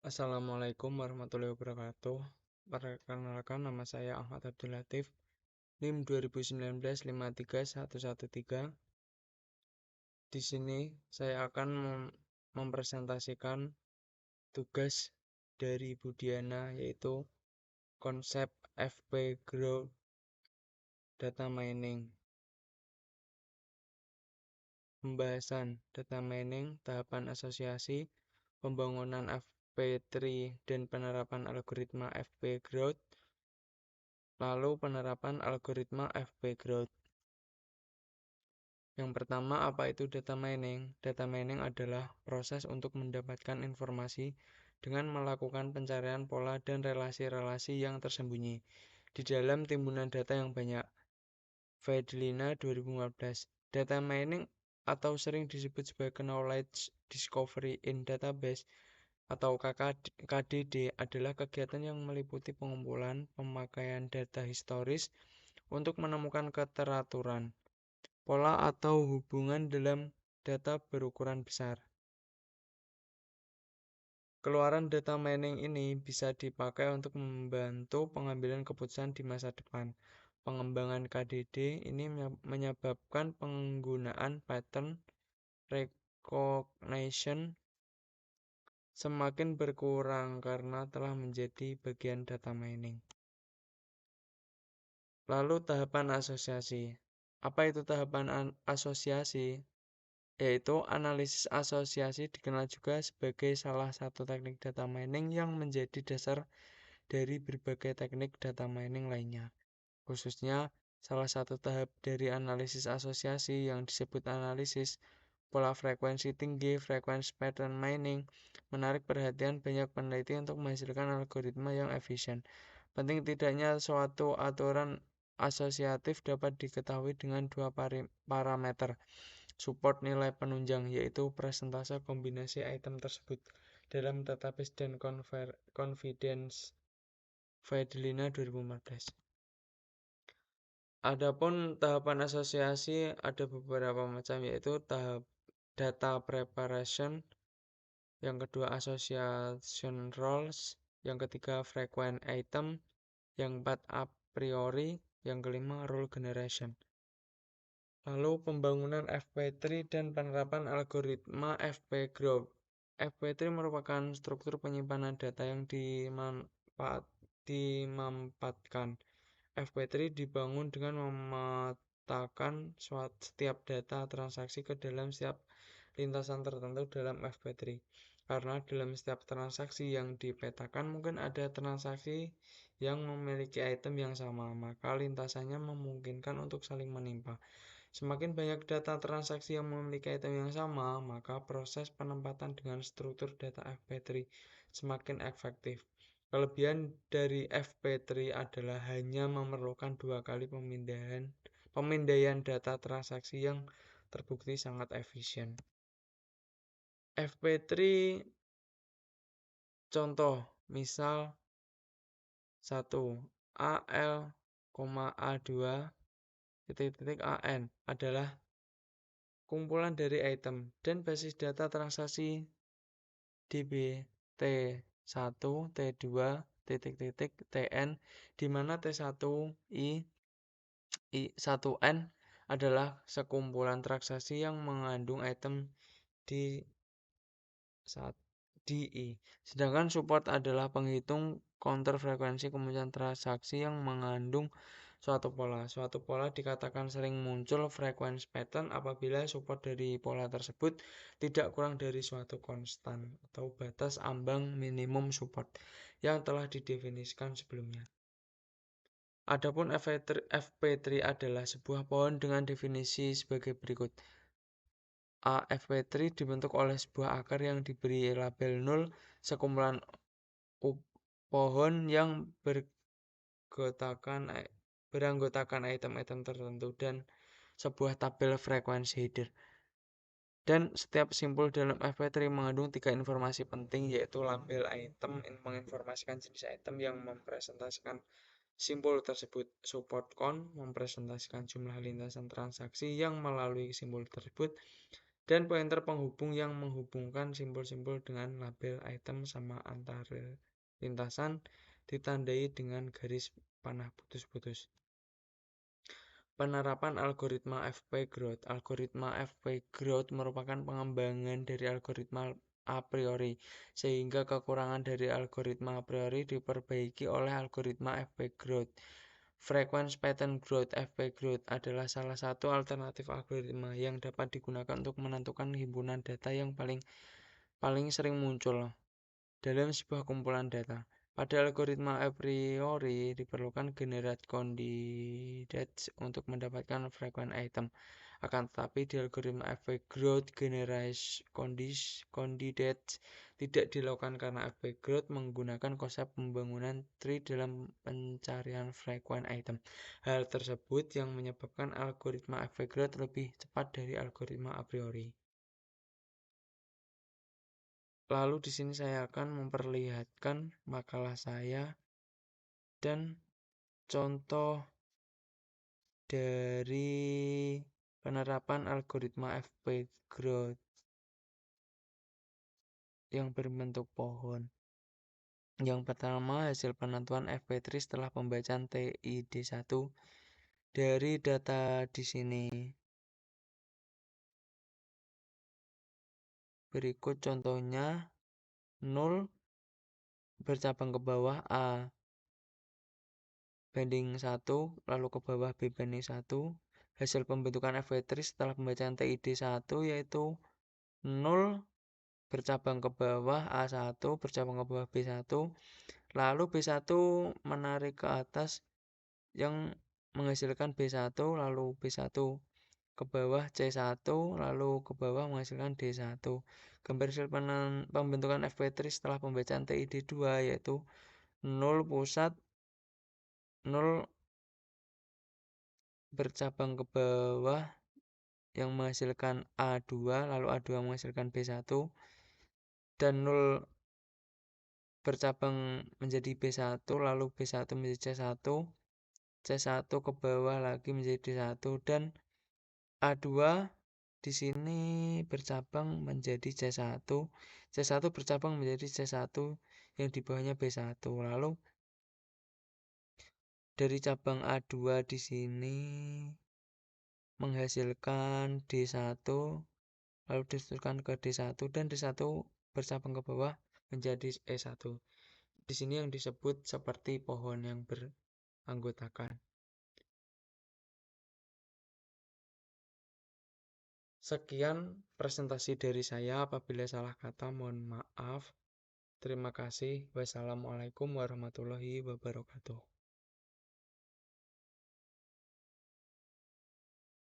Assalamualaikum warahmatullahi wabarakatuh. Perkenalkan, nama saya Ahmad Abdul Latif, NIM 2019 53113. Di sini saya akan mempresentasikan tugas dari Bu Diana, yaitu konsep FP Growth Data Mining. Pembahasan data mining, tahapan asosiasi, pembangunan FP3 dan penerapan algoritma FP Growth. Lalu penerapan algoritma FP Growth. Yang pertama, apa itu data mining? Data mining adalah proses untuk mendapatkan informasi dengan melakukan pencarian pola dan relasi-relasi yang tersembunyi di dalam timbunan data yang banyak. Fedlina 2015. Data mining atau sering disebut sebagai Knowledge Discovery in Database atau KDD adalah kegiatan yang meliputi pengumpulan pemakaian data historis untuk menemukan keteraturan, pola atau hubungan dalam data berukuran besar. Keluaran data mining ini bisa dipakai untuk membantu pengambilan keputusan di masa depan. Pengembangan KDD ini menyebabkan penggunaan pattern recognition semakin berkurang karena telah menjadi bagian data mining. Lalu tahapan asosiasi. Apa itu tahapan asosiasi? Yaitu analisis asosiasi dikenal juga sebagai salah satu teknik data mining yang menjadi dasar dari berbagai teknik data mining lainnya. Khususnya, salah satu tahap dari analisis asosiasi yang disebut analisis pola frekuensi tinggi, frekuensi pattern mining, menarik perhatian banyak peneliti untuk menghasilkan algoritma yang efisien. Penting tidaknya suatu aturan asosiatif dapat diketahui dengan dua parameter. Support nilai penunjang, yaitu persentase kombinasi item tersebut dalam database dan confidence. Fedlina 2014. Adapun tahapan asosiasi ada beberapa macam, yaitu tahap data preparation, yang kedua association roles, yang ketiga frequent item, yang keempat a priori, yang kelima rule generation. Lalu pembangunan FP3 dan penerapan algoritma FP Growth. FP3 merupakan struktur penyimpanan data yang dimampatkan. FP3 dibangun dengan memetakan setiap data transaksi ke dalam setiap lintasan tertentu dalam FP3. Karena dalam setiap transaksi yang dipetakan mungkin ada transaksi yang memiliki item yang sama, maka lintasannya memungkinkan untuk saling menimpa. Semakin banyak data transaksi yang memiliki item yang sama, maka proses penempatan dengan struktur data FP3 semakin efektif. Kelebihan dari FP3 adalah hanya memerlukan 2 kali pemindaian data transaksi yang terbukti sangat efisien. FP3 contoh, misal 1 AL, A2 AN adalah kumpulan dari item dan basis data transaksi DB T1, T2, TN, di mana T1N adalah sekumpulan transaksi yang mengandung item DI. Sedangkan support adalah penghitung counter frekuensi kemunculan transaksi yang mengandung suatu pola. Suatu pola dikatakan sering muncul frekuensi pattern apabila support dari pola tersebut tidak kurang dari suatu konstan atau batas ambang minimum support yang telah didefinisikan sebelumnya. Adapun FP3 adalah sebuah pohon dengan definisi sebagai berikut. FP3 dibentuk oleh sebuah akar yang diberi label 0, sekumpulan pohon yang beranggotakan item-item tertentu, dan sebuah tabel frekuensi header. Dan setiap simpul dalam FP3 mengandung 3 informasi penting, yaitu label item, menginformasikan jenis item yang mempresentasikan simpul tersebut, support count, mempresentasikan jumlah lintasan transaksi yang melalui simpul tersebut, dan pointer penghubung yang menghubungkan simbol-simbol dengan label item sama antara lintasan ditandai dengan garis panah putus-putus. Penerapan algoritma FP-Growth. Algoritma FP-Growth merupakan pengembangan dari algoritma a priori, sehingga kekurangan dari algoritma a priori diperbaiki oleh algoritma FP-Growth. Frequency Pattern Growth (FP-Growth) adalah salah satu alternatif algoritma yang dapat digunakan untuk menentukan himpunan data yang paling sering muncul dalam sebuah kumpulan data. Pada algoritma a priori diperlukan generate candidates untuk mendapatkan frequent item. Akan tetapi di algoritma FP-Growth generate candidates tidak dilakukan karena FP-Growth menggunakan konsep pembangunan tree dalam pencarian frequent item. Hal tersebut yang menyebabkan algoritma FP-Growth lebih cepat dari algoritma a priori. Lalu di sini saya akan memperlihatkan makalah saya dan contoh dari penerapan algoritma FP-Growth yang berbentuk pohon. Yang pertama, hasil penentuan FP-Tree setelah pembacaan TID1 dari data di sini. Berikut contohnya, 0 bercabang ke bawah A banding 1, lalu ke bawah B banding 1. Hasil pembentukan FP-Tree setelah pembacaan TID1 yaitu 0 bercabang ke bawah A1, bercabang ke bawah B1, lalu B1 menarik ke atas yang menghasilkan B1, lalu B1 ke bawah C1, lalu ke bawah menghasilkan D1. Gambar hasil pembentukan FP-Tree setelah pembacaan TID2 yaitu 0 pusat, 0 bercabang ke bawah yang menghasilkan A2, lalu A2 menghasilkan B1, dan 0 bercabang menjadi B1, lalu B1 menjadi C1, C1 ke bawah lagi menjadi D1, dan A2 di sini bercabang menjadi C1, C1 bercabang menjadi C1 yang di bawahnya B1. Lalu dari cabang A2 di sini menghasilkan D1, lalu diteruskan ke D1 dan D1 bercabang ke bawah menjadi E1. Di sini yang disebut seperti pohon yang beranggotakan. Sekian presentasi dari saya. Apabila salah kata, mohon maaf. Terima kasih. Wassalamualaikum warahmatullahi wabarakatuh.